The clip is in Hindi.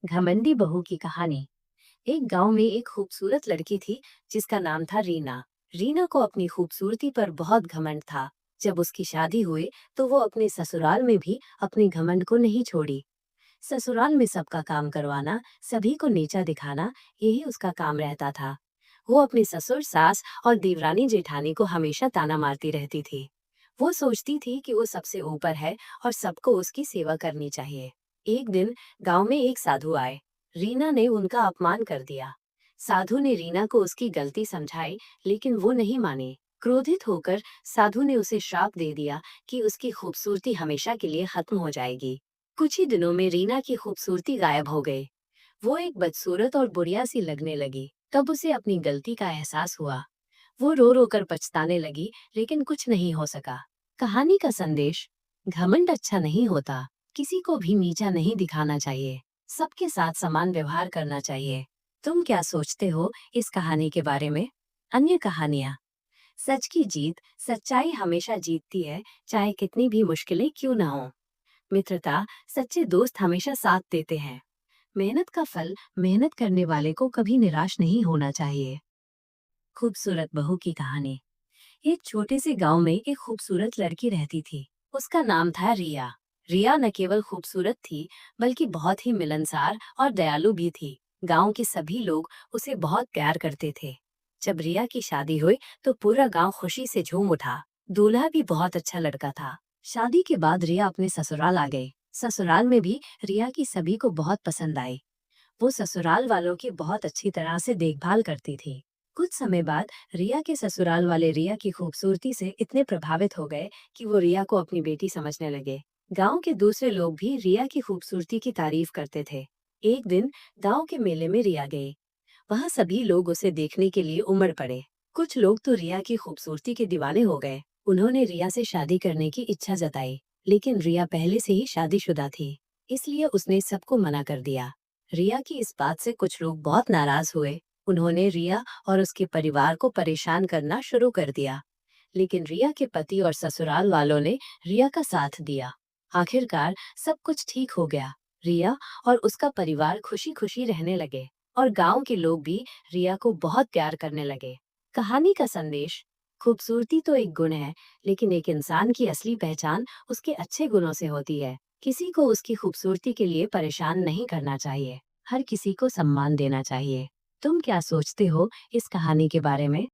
घमंडी बहू की कहानी। एक गांव में एक खूबसूरत लड़की थी जिसका नाम था रीना। रीना को अपनी खूबसूरती पर बहुत घमंड था। जब उसकी शादी हुई तो वो अपने ससुराल में भी अपने घमंड को नहीं छोड़ी। ससुराल में सबका काम करवाना, सभी को नीचा दिखाना, यही उसका काम रहता था। वो अपने ससुर सास और देवरानी जेठानी को हमेशा ताना मारती रहती थी। वो सोचती थी कि वो सबसे ऊपर है और सबको उसकी सेवा करनी चाहिए। एक दिन गांव में एक साधु आए। रीना ने उनका अपमान कर दिया। साधु ने रीना को उसकी गलती समझाई, लेकिन वो नहीं मानी। क्रोधित होकर साधु ने उसे श्राप दे दिया कि उसकी खूबसूरती हमेशा के लिए खत्म हो जाएगी। कुछ ही दिनों में रीना की खूबसूरती गायब हो गई। वो एक बदसूरत और बुढ़िया सी लगने लगी। तब उसे अपनी गलती का एहसास हुआ। वो रो रो कर पछताने लगी, लेकिन कुछ नहीं हो सका। कहानी का संदेश: घमंड अच्छा नहीं होता। किसी को भी नीचा नहीं दिखाना चाहिए। सबके साथ समान व्यवहार करना चाहिए। तुम क्या सोचते हो इस कहानी के बारे में? अन्य कहानियाँ। सच की जीत। सच्चाई हमेशा जीतती है, चाहे कितनी भी मुश्किलें क्यों ना हो। मित्रता। सच्चे दोस्त हमेशा साथ देते हैं। मेहनत का फल मेहनत करने वाले को कभी निराश नहीं होना चाहिए। खूबसूरत बहू की कहानी। एक छोटे से गांव में एक खूबसूरत लड़की रहती थी। उसका नाम था रिया। रिया न केवल खूबसूरत थी, बल्कि बहुत ही मिलनसार और दयालु भी थी। गांव के सभी लोग उसे बहुत प्यार करते थे। जब रिया की शादी हुई तो पूरा गांव खुशी से झूम उठा। दूल्हा भी बहुत अच्छा लड़का था। शादी के बाद रिया अपने ससुराल आ गई। ससुराल में भी रिया की सभी को बहुत पसंद आई। वो ससुराल वालों की बहुत अच्छी तरह से देखभाल करती थी। कुछ समय बाद रिया के ससुराल वाले रिया की खूबसूरती से इतने प्रभावित हो गए कि वो रिया को अपनी बेटी समझने लगे। गांव के दूसरे लोग भी रिया की खूबसूरती की तारीफ करते थे। एक दिन गांव के मेले में रिया गई। वहां सभी लोग उसे देखने के लिए उमड़ पड़े। कुछ लोग तो रिया की खूबसूरती के दीवाने हो गए। उन्होंने रिया से शादी करने की इच्छा जताई, लेकिन रिया पहले से ही शादीशुदा थी, इसलिए उसने सबको मना कर दिया। रिया की इस बात से कुछ लोग बहुत नाराज हुए। उन्होंने रिया और उसके परिवार को परेशान करना शुरू कर दिया, लेकिन रिया के पति और ससुराल वालों ने रिया का साथ दिया। आखिरकार सब कुछ ठीक हो गया। रिया और उसका परिवार खुशी खुशी रहने लगे और गांव के लोग भी रिया को बहुत प्यार करने लगे। कहानी का संदेश: खूबसूरती तो एक गुण है, लेकिन एक इंसान की असली पहचान उसके अच्छे गुणों से होती है। किसी को उसकी खूबसूरती के लिए परेशान नहीं करना चाहिए। हर किसी को सम्मान देना चाहिए। तुम क्या सोचते हो इस कहानी के बारे में?